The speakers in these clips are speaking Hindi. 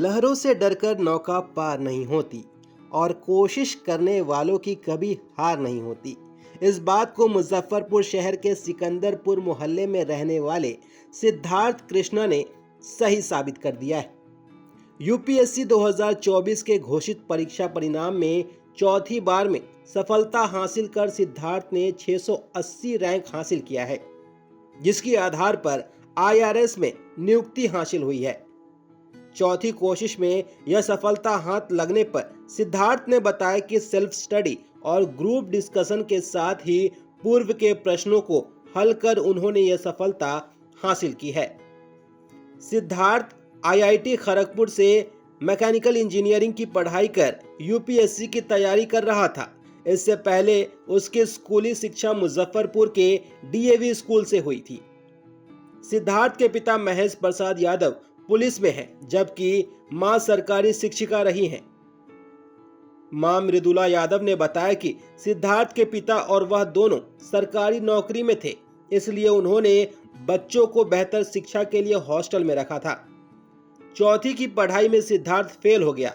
लहरों से डरकर नौका पार नहीं होती और कोशिश करने वालों की कभी हार नहीं होती। इस बात को मुजफ्फरपुर शहर के सिकंदरपुर मोहल्ले में रहने वाले सिद्धार्थ कृष्णा ने सही साबित कर दिया है। यूपीएससी 2024 के घोषित परीक्षा परिणाम में चौथी बार में सफलता हासिल कर सिद्धार्थ ने 680 रैंक हासिल किया है, जिसके आधार पर आईआरएस में नियुक्ति हासिल हुई है। चौथी कोशिश में यह सफलता हाथ लगने पर सिद्धार्थ ने बताया कि सेल्फ स्टडी और ग्रुप डिस्कशन के साथ ही पूर्व के प्रश्नों को हल कर उन्होंने यह सफलता हासिल की है। सिद्धार्थ आईआईटी खड़गपुर से मैकेनिकल इंजीनियरिंग की पढ़ाई कर यूपीएससी की तैयारी कर रहा था। इससे पहले उसकी स्कूली शिक्षा मुजफ्फरपुर के डीएवी स्कूल से हुई थी। सिद्धार्थ के पिता महेश प्रसाद यादव पुलिस में हैं, जबकि मां सरकारी शिक्षिका रही हैं। मां मृदुला यादव ने बताया कि सिद्धार्थ के पिता और वह दोनों सरकारी नौकरी में थे, इसलिए उन्होंने बच्चों को बेहतर शिक्षा के लिए हॉस्टल में रखा था। चौथी की पढ़ाई में सिद्धार्थ फेल हो गया,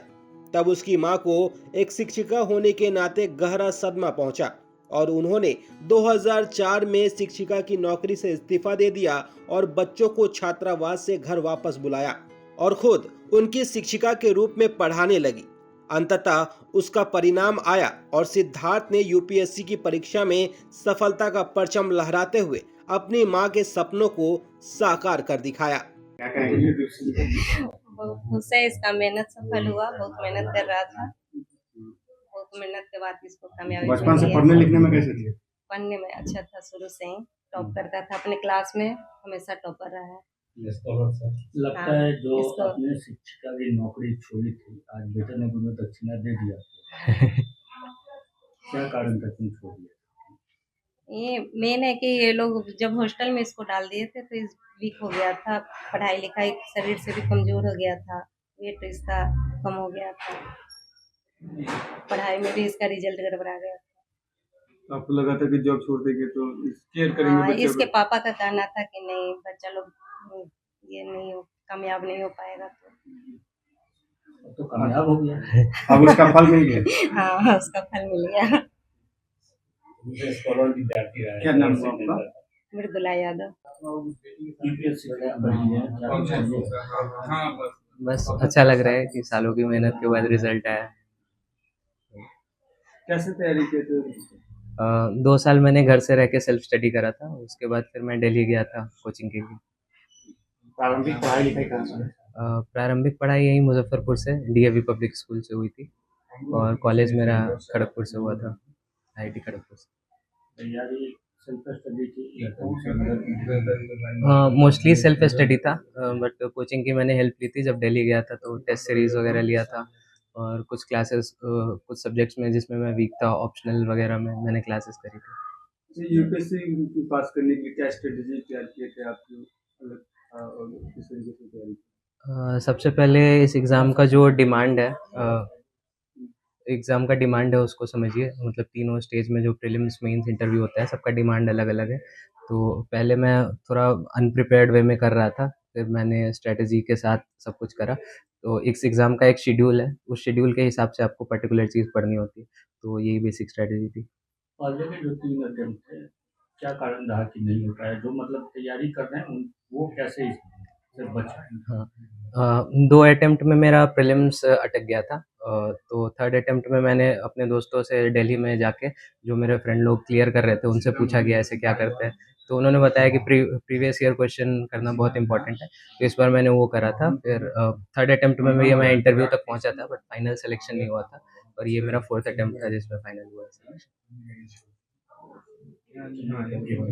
तब उसकी मां को एक शिक्षिका होने के नाते गहरा सदमा पहुंचा और उन्होंने 2004 में शिक्षिका की नौकरी से इस्तीफा दे दिया और बच्चों को छात्रावास से घर वापस बुलाया और खुद उनकी शिक्षिका के रूप में पढ़ाने लगी। अंततः उसका परिणाम आया और सिद्धार्थ ने यूपीएससी की परीक्षा में सफलता का परचम लहराते हुए अपनी मां के सपनों को साकार कर दिखाया। बहुत खुश है, इसका मेहनत सफल हुआ। बहुत मेहनत कर रहा था, बहुत मेहनत के बाद इसको कामयाबी बचपन से मिली है। पढ़ने लिखने में कैसे थे? पढ़ने में अच्छा था, शुरू से ही टॉप करता था, अपने क्लास में हमेशा टॉपर रहा है। लगता है जो इसको अपने शिक्षिका की नौकरी छोड़ी थी, आज बेटे ने तुम्हें दक्षिणा दे दिया। क्या कारण था तुम छोड़ दिया? ये मेन है कि ये लोग जब हॉस्टल में इसको डाल दिए थे तो इस वीक हो गया था, पढ़ाई लिखाई शरीर से भी कमजोर हो गया था, वेट इसका कम हो गया था, पढ़ाई में भी इसका रिजल्ट गड़बड़ा गया था। आपको लगा था कि जॉब छोड़ देंगे तो केयर करेंगे हाँ, बच्चे इसके को? पापा का कहना था कि नहीं बच्चा लोग ये नहीं हो, कामयाब नहीं हो पाएगा तो कामयाब हो गया। अब उसका फल मिल गया। हाँ, उसका फल मिल गया। क्या नाम है आपका? मृदुला यादव। बस अच्छा लग रहा है कि सालों की मेहनत के बाद रिजल्ट आया। कैसे तैयारी किए थे? 2 साल मैंने घर से रह के सेल्फ स्टडी करा था, उसके बाद फिर मैं दिल्ली गया था कोचिंग के लिए। प्रारंभिक पढ़ाई लिखाई कहाँ से? प्रारंभिक पढ़ाई यहीं मुजफ्फरपुर से डीएवी पब्लिक स्कूल से हुई थी और कॉलेज मेरा खड़गपुर से हुआ था, आईआईटी खड़गपुर से। तैयारी सेल्फ स्टडी की? मोस्टली सेल्फ स्टडी था, बट कोचिंग की मैंने हेल्प ली थी। जब दिल्ली गया था तो टेस्ट सीरीज वगैरह लिया था और कुछ क्लासेस कुछ सब्जेक्ट्स में जिसमें मैं वीक था, ऑप्शनल वगैरह में मैंने क्लासेस करी थी। यूपीएससी पास करने के लिए क्या स्ट्रेटेजी तैयार किए थे आपने? और किस तरीके से तैयारी की? सबसे पहले इस एग्ज़ाम का जो डिमांड है, एग्ज़ाम का डिमांड है उसको समझिए। मतलब तीनों स्टेज में जो प्रीलिम्स, मेंस, इंटरव्यू होता है, सबका डिमांड अलग-अलग है। तो पहले मैं थोड़ा अनप्रिपेयर्ड वे में कर रहा था, फिर मैंने स्ट्रैटेजी के साथ सब कुछ करा। तो इस एग्ज़ाम का एक शेड्यूल है, उस शेड्यूल के हिसाब से आपको पर्टिकुलर चीज़ पढ़नी होती है। तो यही बेसिक स्ट्रैटेजी थी। पहले के जो 3 अटेम्प्ट थे, क्या कारण रहा कि नहीं हो पाया? जो मतलब तैयारी कर रहे हैं वो कैसे इससे बच पाए? हाँ, 2 अटेम्प्ट में मेरा प्रीलिम्स अटक गया था। तो थर्ड अटेम्प्ट में मैंने अपने दोस्तों से दिल्ली में जाके, जो मेरे फ्रेंड लोग क्लियर कर रहे थे, उनसे पूछा कि ऐसे क्या करते हैं। तो उन्होंने बताया कि प्रीवियस ईयर क्वेश्चन करना बहुत इंपॉर्टेंट है। तो इस बार मैंने वो करा था। फिर थर्ड अटेम्प्ट में मैं इंटरव्यू तक पहुंचा था, बट फाइनल सिलेक्शन नहीं हुआ था और ये मेरा फोर्थ अटेम्प्ट था जिसमें फाइनल हुआ सिलेक्शन।